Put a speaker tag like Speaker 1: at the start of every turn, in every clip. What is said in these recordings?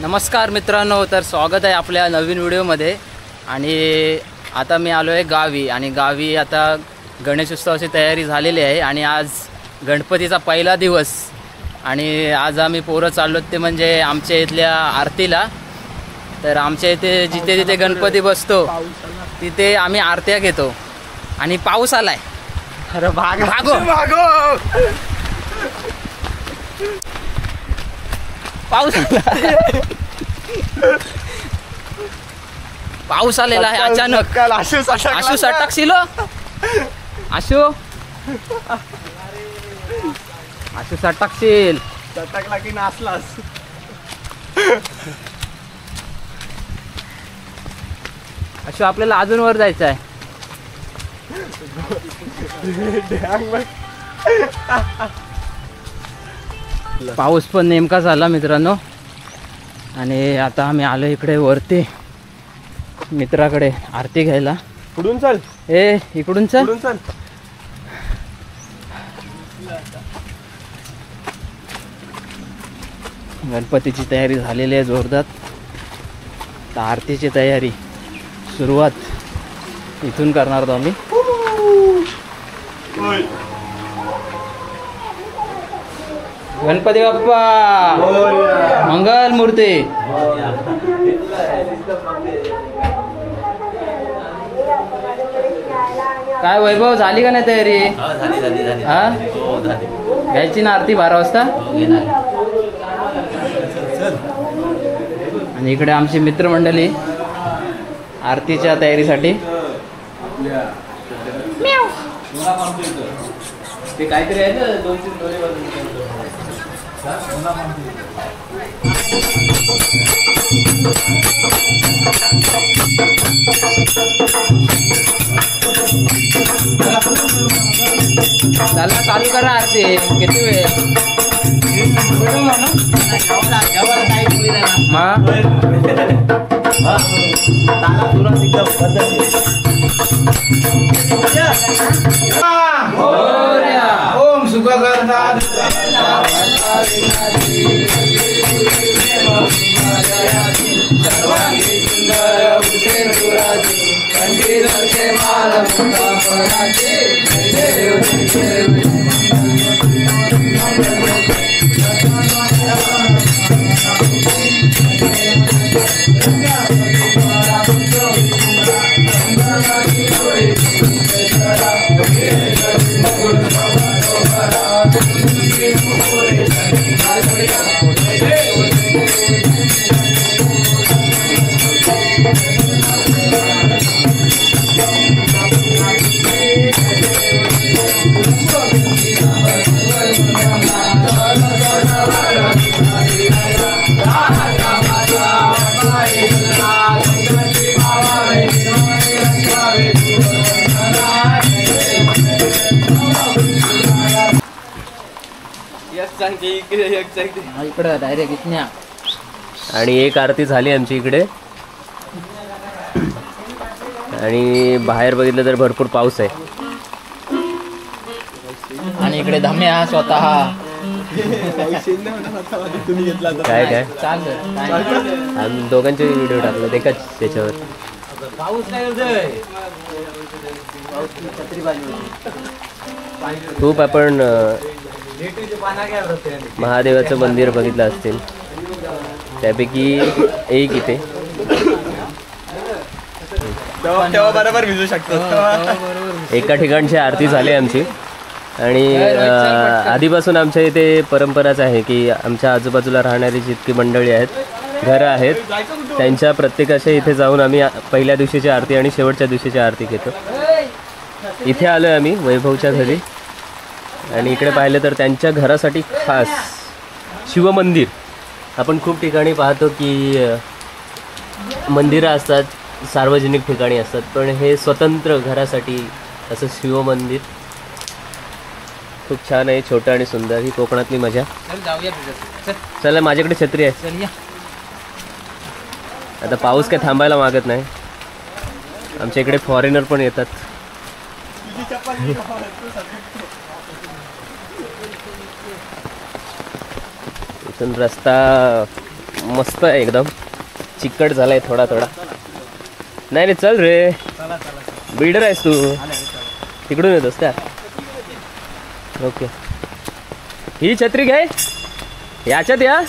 Speaker 1: नमस्कार मित्रांनो, तर स्वागत आहे आपल्या नवीन व्हिडिओमध्ये। आणि आता मी आलो आहे गावी आणि गावी आता गणेशोत्सवाची तयारी झालेली आहे आणि आज गणपतीचा पहिला दिवस आणि आज आम्ही पोरं चाललो ते म्हणजे आमच्या इथल्या आरतीला। तर आमच्या इथे जिथे जिथे गणपती बसतो तिथे आम्ही आरत्या घेतो आणि पाऊस आलाय।
Speaker 2: अरे भागो
Speaker 1: भागो पाऊस पाऊस आलेला आहे अचानक। आशू सटकशील आशू सटकशील
Speaker 2: सटकला की नाचलास।
Speaker 1: आशू आपल्याला अजून वर जायचं आहे। पाऊस पण नेमका झाला मित्रांनो आणि आता आम्ही आलो इकडे वरती मित्राकडे आरती घ्यायला।
Speaker 2: पुढून चल,
Speaker 1: इकडून चल। गणपतीची तयारी झालेली आहे जोरदार। तर आरतीची तयारी सुरुवात इथून करणार आहोत आम्ही। गणपती बाप्पा मंगल मूर्ती। काय वैभव, झाली का नाही तयारी? हा घ्यायची ना आरती 12 वाजता। आणि इकडे आमची मित्रमंडळी आरतीच्या तयारीसाठी। ते काहीतरी आहे ना 2-3 चला चालू करा आरती। किती वेळ
Speaker 2: ओम सुखकर्ता
Speaker 1: इकडं डायरेक्ट इथल्या।
Speaker 3: आणि एक आरती झाली आमची इकडे आणि बाहेर बघितलं तर भरपूर पाऊस आहे।
Speaker 1: आणि इकडे धम्या स्वतः
Speaker 3: काय काय
Speaker 1: चाललं
Speaker 3: आम्ही दोघांचे व्हिडिओ टाकले एकाच त्याच्यावर। खूप आपण महादेवाचं मंदिर बघितलं असतील, त्यापैकी एक इथे
Speaker 2: तेव्हा बरोबर भिजू शकतो।
Speaker 3: एका ठिकाणची आरती झाली आमची आणि आधीपासून आमच्या इथे परंपराच आहे की आमच्या आजूबाजूला राहणारी जितकी मंडळी आहेत, घरं आहेत, त्यांच्या प्रत्येकाच्या इथे जाऊन आम्ही पहिल्या दिवशीची आरती आणि शेवटच्या दिवशीची आरती घेतो। इथे आलो आहे आम्ही वैभवच्या घरी आणि इकडे पाहिलं तर त्यांच्या घरासाठी खास शिवमंदिर। आपण खूप ठिकाणी पाहतो की मंदिरं असतात, सार्वजनिक ठिकाणी असतात, पण हे स्वतंत्र घरासाठी असं शिवमंदिर खूप छान आहे, छोटं आणि सुंदर। ही कोकणातली मजा। चला माझ्याकडे छत्री आहे। आता पाऊस काय थांबायला मागत नाही, आमच्या इकडे फॉरेनर पण येतात। इथून रस्ता मस्त आहे एकदम, चिकट झालाय थोडा थोडा. नाही नाही चल रे, बिल्डर आहेस तू, तिकडून येतोस त्या. ओके, ही छत्री घ्याय याच्यात या.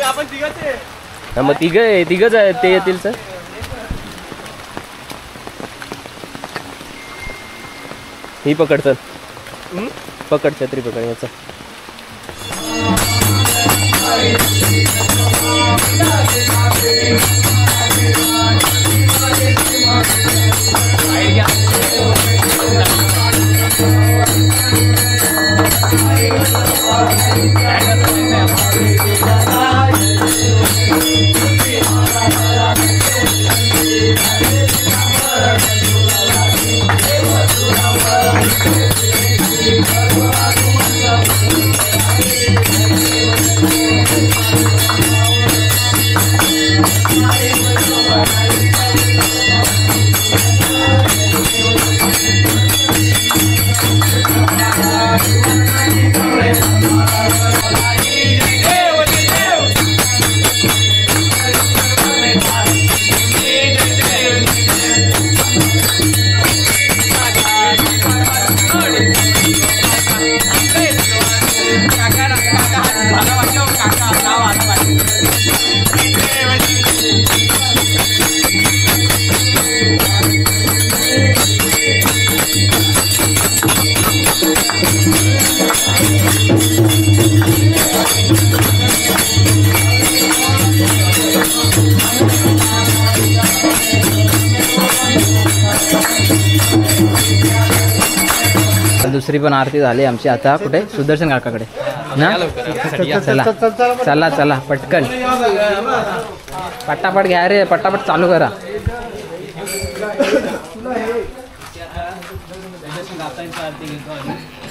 Speaker 2: आपण तिघच आहे.
Speaker 3: हा मग तिघच आहे, ते येतील सर. ही पकड चल, पकड छत्री पकड याचा.
Speaker 1: दुसरी पण आरती झाली आमची. आता कुठे सुदर्शन काकाकडे ना. चला चला चला पटकन पटापट घ्या रे, पटापट चालू करा.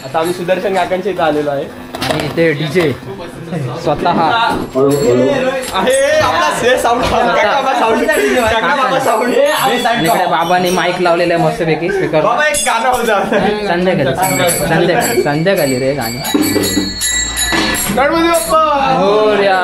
Speaker 3: आता आम्ही सुदर्शन काकांच्या इथं आलेलो आहे
Speaker 1: आणि इथे डीजे स्वतः आणि इकडे बाबांनी माईक लावलेलं आहे मस्तपैकी स्पीकर. संध्याकाळी संध्याकाळी रे गाणी.
Speaker 2: गणपती बाप्पा
Speaker 1: मोरया.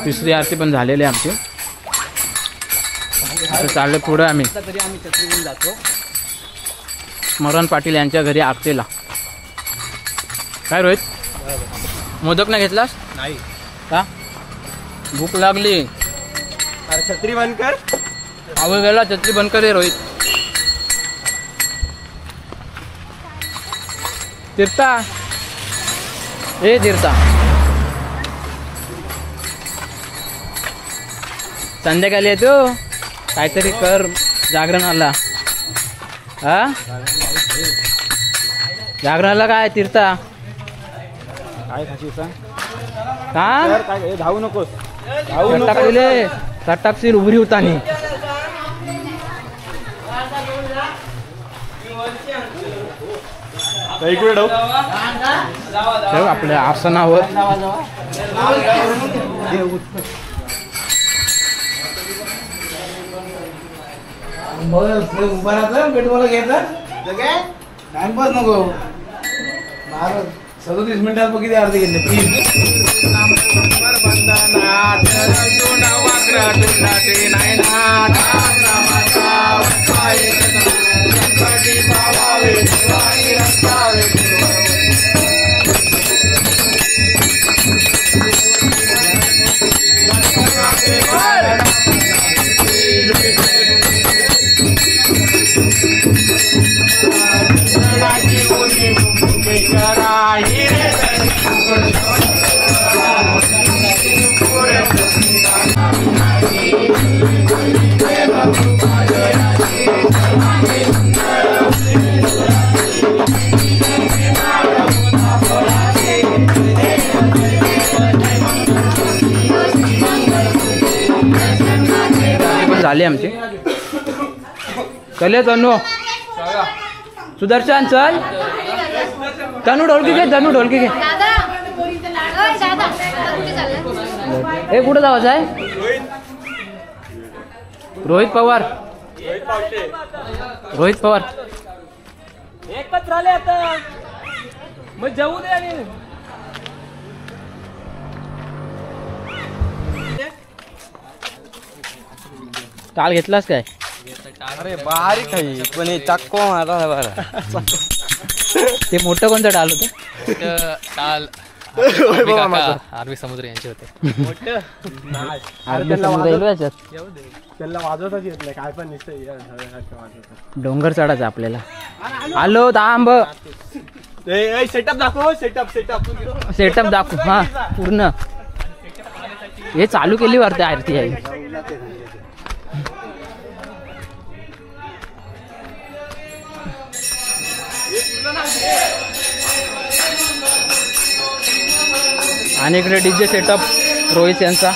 Speaker 1: तिसरी आरती पण झालेली आहे आमची. आता चाललं पुढं आम्ही. तरी आम्ही छत्री घेऊन जातो स्मरण पाटील यांच्या घरी आरतीला. काय रोहित, मोदक नाही घेतलास?
Speaker 2: नाही
Speaker 1: का? भूक लागली.
Speaker 2: अरे छत्री बंद कर.
Speaker 1: आवाज गेला, छत्री बंद कर रे रोहित. तीर्था ए तीर्था, संध्याकाळी येतो काहीतरी कर जागरणाला. हा जागरणाला काय तीर्था
Speaker 2: काय खाशी सांग.
Speaker 1: का
Speaker 2: काय धावू नकोस.
Speaker 1: टाकले टाकशील उभरी होतानी.
Speaker 2: इकडे ठेव.
Speaker 1: ठेव आपल्या आसनावर.
Speaker 4: उभा राहता पेटवाला घ्यायचा टाइमपास नको. 37 मिनिटात बघ किती अर्धी घेतले प्लीज.
Speaker 1: झाली आमची. चल तनू सुदर्शन चल. तनू ढोलकी घे, तनू ढोलकी घे. हे कुठं जायचं आहे? रोहित पवार. रोहित पवार
Speaker 3: एकच झाले आता मग जाऊ दे. आणि
Speaker 1: टाळ घेतलास काय?
Speaker 2: अरे बारीक आहे पण हे चक्को मारा बरं.
Speaker 1: ते मोठं कोणतं टाळ होतं?
Speaker 5: टाल आरवी समुद्र यांचे होते.
Speaker 1: आरबी समुद्र येलो याच्यात.
Speaker 2: त्यांना वाजवताच येत नाही काय पण निसतं
Speaker 1: डोंगर चढायचं आपल्याला. आलो थांब.
Speaker 2: सेटअप दाखव. सेटअप
Speaker 1: सेटअप दाखव. हा पूर्ण हे चालू केली वाटते आरती आहे. आणि इकडे डीजे सेटअप रोहित यांचा.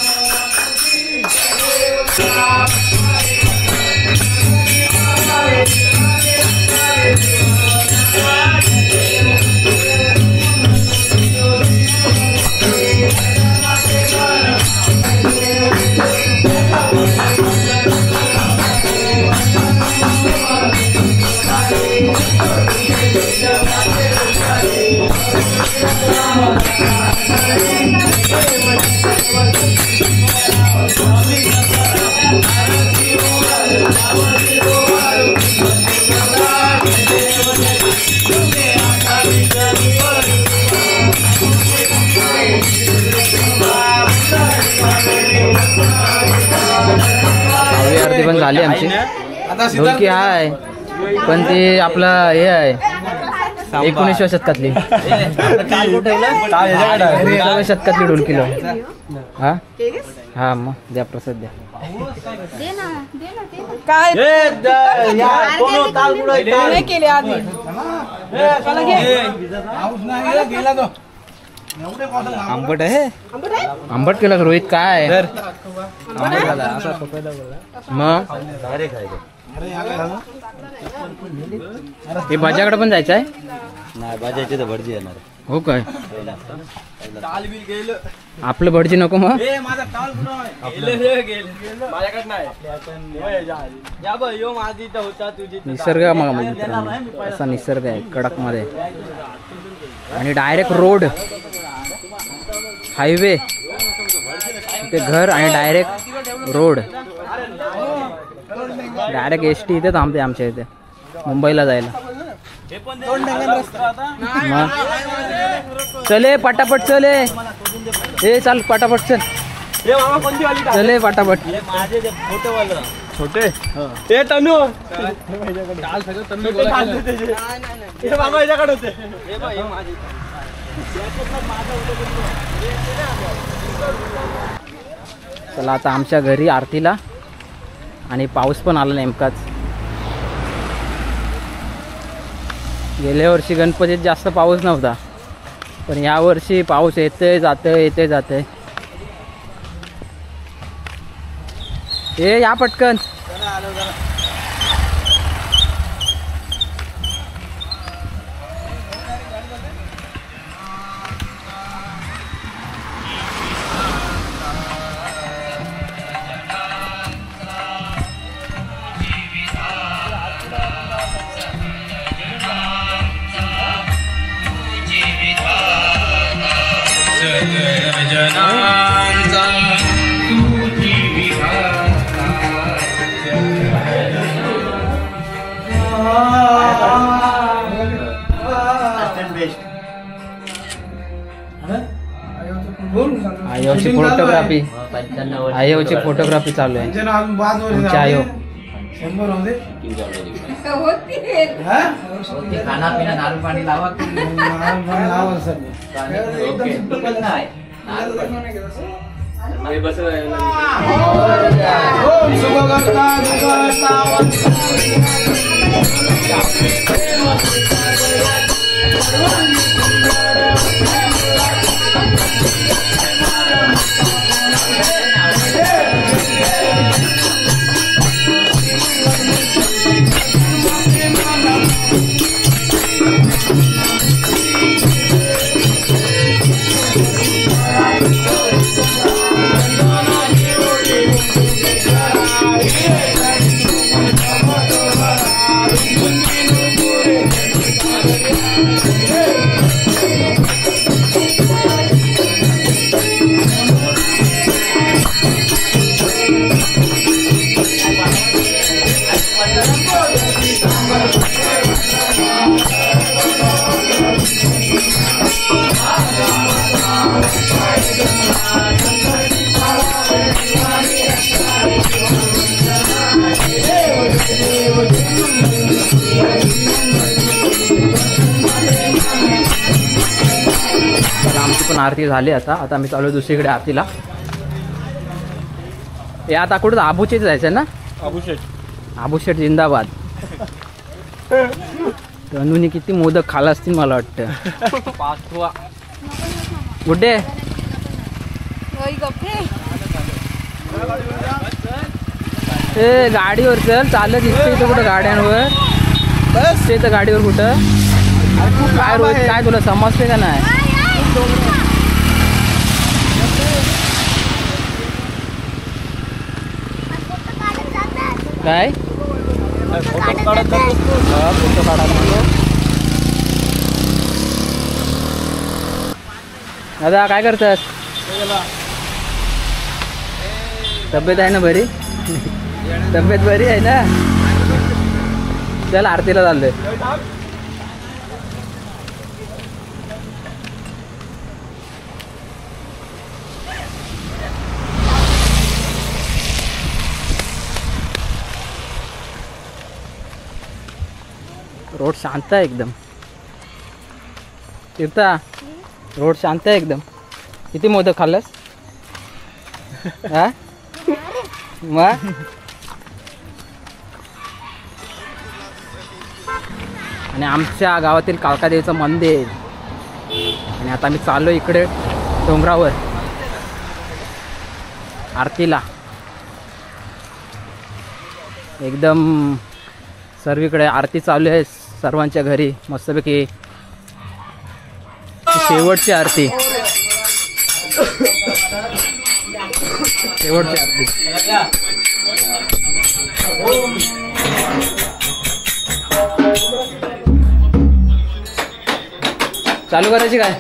Speaker 1: आरती पण झाली आमची. ढोलकी हाय पण ते आपलं हे आहे 19व्या शतकातली. 19व्या शतकातली ढोलकी लो. हा हा मग द्या प्रसाद द्या.
Speaker 2: आंबट आहे.
Speaker 1: आंबट केला रोहित काय? मग हे भाज्याकडे पण जायचं आहे.
Speaker 2: नाही भाज्याची तर भटजी येणार.
Speaker 1: हो काय? आपलं भटजी नको मग. निसर्ग असा निसर्ग आहे कडक मध्ये. आणि डायरेक्ट रोड हायवे ते घर आणि डायरेक्ट रोड. डायरेक्ट एसटी इथे थांबते आमच्या इथे मुंबईला जायला. मग चले पटापट चले. हे चाल पटापट चल. चले पटापट.
Speaker 2: छोटे ते तनू बाबा याच्याकडे होते.
Speaker 1: चला आता आमच्या घरी आरतीला. आणि पाऊस पण आला नेमकाच. गेल्या वर्षी गणपतीत जास्त पाऊस नव्हता पण या वर्षी पाऊस येते जाते येते जाते. ए या पटकन. आयोची फोटोग्राफी. आयोची फोटोग्राफी चालू आहे. आमच्या आयो खाना पिना दारू पाणी लावा. आरती झाली आता मी चालू दुसरीकडे आरतीला. हे आता कुठं आबूचेच जायचं ना. आबूशेठ जिंदाबाद. तनुनी किती मोदक खाला असतील मला वाटतं. पाचवा गुड्डे ए गाडीवर चल. चालत दिसते इथं कुठं गाड्यांवर बस. ते तर गाडीवर कुठं काय रोज काय तुला समजते का नाही. काय फोटो काढा. दादा काय करतात. तब्येत आहे ना बरी. तब्येत बरी आहे ना. चल आरतीला चाललोय. रोड शांत आहे एकदम. तीर्था रोड शांत आहे एकदम. किती मोदक खाल्लंस. हा मग आणि आमच्या गावातील काळकादेवीचं मंदिर. आणि आता मी चाललो इकडे डोंगरावर आरतीला. एकदम सर्वीकडे आरती चालू आहे सर्वांच्या घरी मस्तपैकी. शेवटची आरती. शेवटची आरती. चालू करायची काय.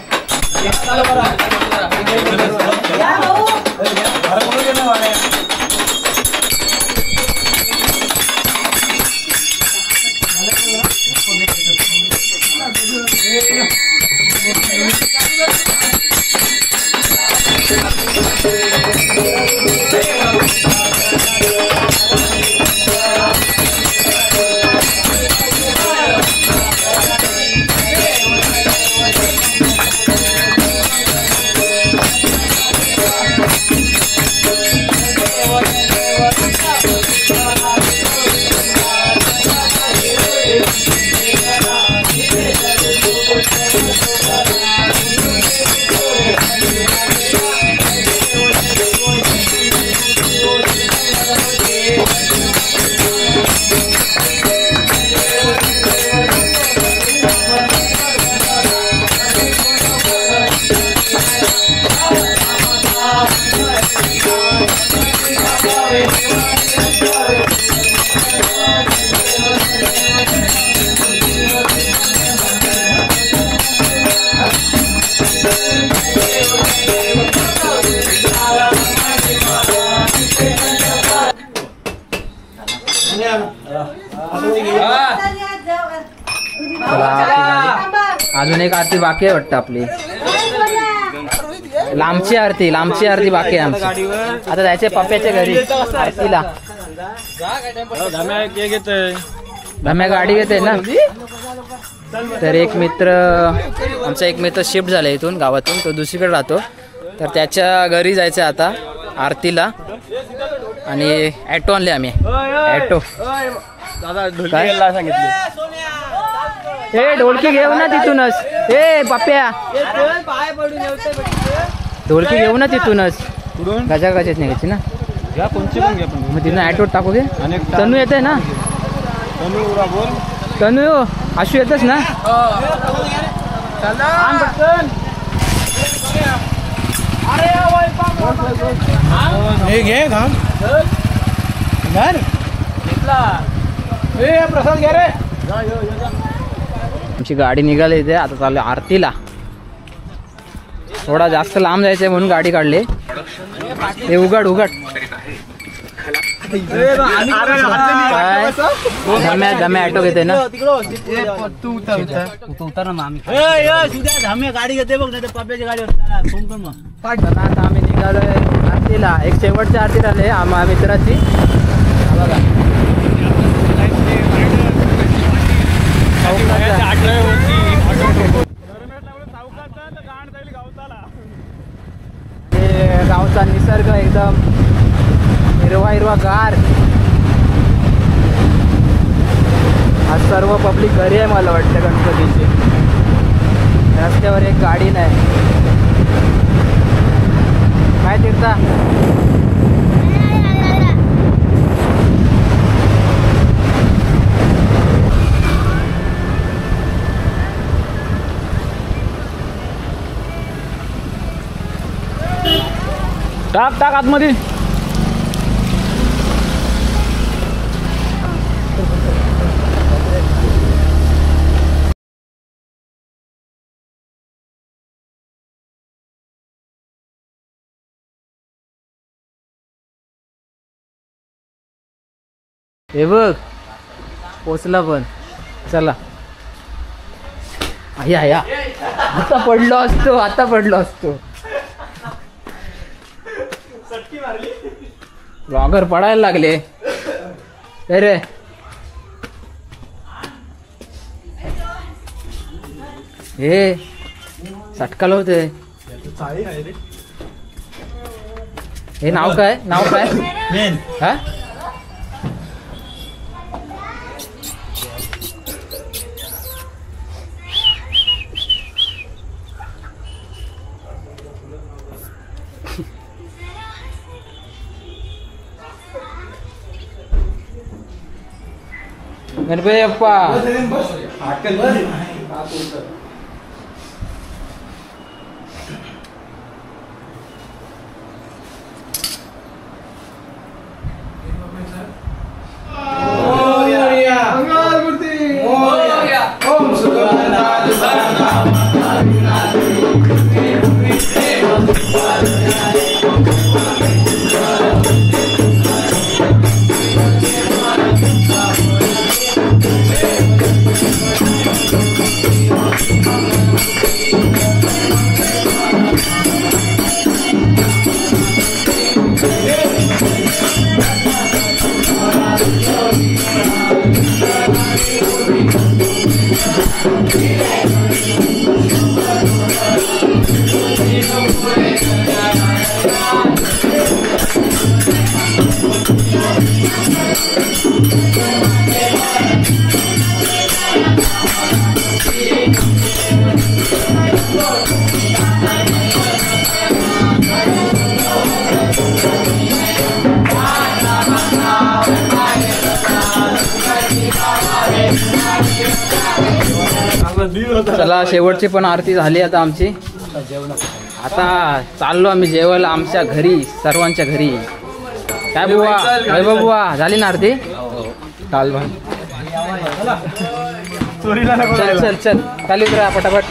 Speaker 1: अजून एक आरती बाकी आहे वाटतं आपली. लांबची आरती बाकी आहे आमची. आता जायचे पप्प्याच्या घरी आरतीला. धम्या गाडी घेते ना. तर आमचा एक मित्र शिफ्ट झाला इथून गावातून. तो दुसरीकडे राहतो. तर त्याच्या घरी जायचं आता आरतीला. आणि ॲटो आणले आम्ही. ॲटो ए ढोलकी घेऊ ना तिथूनच. ए पप्प्या ढोलकी घेऊ ना तिथूनच. गजा गजाच निघायची ना. मग तिथून ॲटो टाकू घे. तनू येते ना. तनू आशू येतच ना.
Speaker 2: प्रसाद घे रे.
Speaker 1: आमची गाडी निघाली इथे. आता चालू आरतीला. थोडा जास्त लांब जायचंय म्हणून गाडी काढली. हे उघड धम्या ॲटो घेते ना.
Speaker 4: तू उतर ना. आम्ही गाडी घेते बघ नाही तर पप्प्याच्या गाडीवर फोन कर मग.
Speaker 1: आता आम्ही निघालोय आरतीला. एक शेवटची आरती झाली आम्हा मित्राची. गावचा निसर्ग एकदम हिरवा हिरवा गार. आज सर्व पब्लिक घरी आहे मला वाटतं गणपतीची. रस्त्यावर एक गाडी नाही. काय तीर्था?
Speaker 4: टाक टाक आतमध्ये.
Speaker 1: हे बघ पोचला पण. चला या या. आता पडलो असतो. ब्लॉगर पडायला लागले. अरे हे सटकाल होते. हे नाव काय हा? गणपती बाप्पा. चला शेवटची पण आरती झाली आता आमची. आता चाललो आम्ही जेवायला आमच्या घरी, सर्वांच्या घरी. काय बुवा, वैभव बुवा, झाली ना आरती? चल चल चल चालू करा पटापट.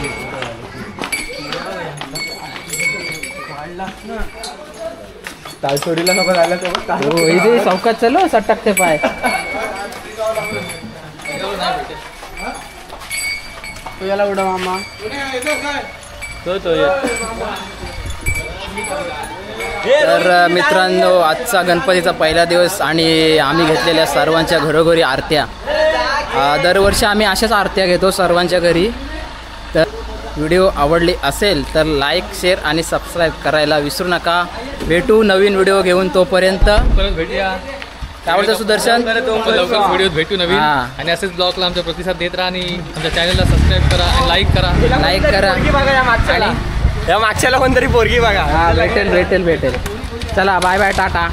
Speaker 2: तालचोरीला नको झालं
Speaker 1: हो इथे चौकात चलो सटकते पाय.
Speaker 4: याला उडा मामा.
Speaker 1: तर मित्रांनो आजचा गणपतीचा पहिला दिवस आणि आम्ही घेतलेल्या सर्वांच्या घरोघरी आरत्या. दरवर्षी आम्ही अशाच आरत्या घेतो सर्वांच्या घरी. तर व्हिडिओ आवडली असेल तर लाईक, शेअर आणि सबस्क्राईब करायला विसरू नका. भेटू नवीन व्हिडिओ घेऊन. तोपर्यंत
Speaker 5: भेटूया.
Speaker 1: काय बोलतो सुदर्शन?
Speaker 5: लवकर व्हिडिओ भेटू नवीन. आणि असेच ब्लॉगला आमचा प्रतिसाद देत राहा आणि आमच्या चॅनलला सबस्क्राईब करा आणि लाईक करा.
Speaker 2: या मागच्याला कोणतरी पोरगी बघा.
Speaker 1: भेटेल. चला बाय बाय टाटा.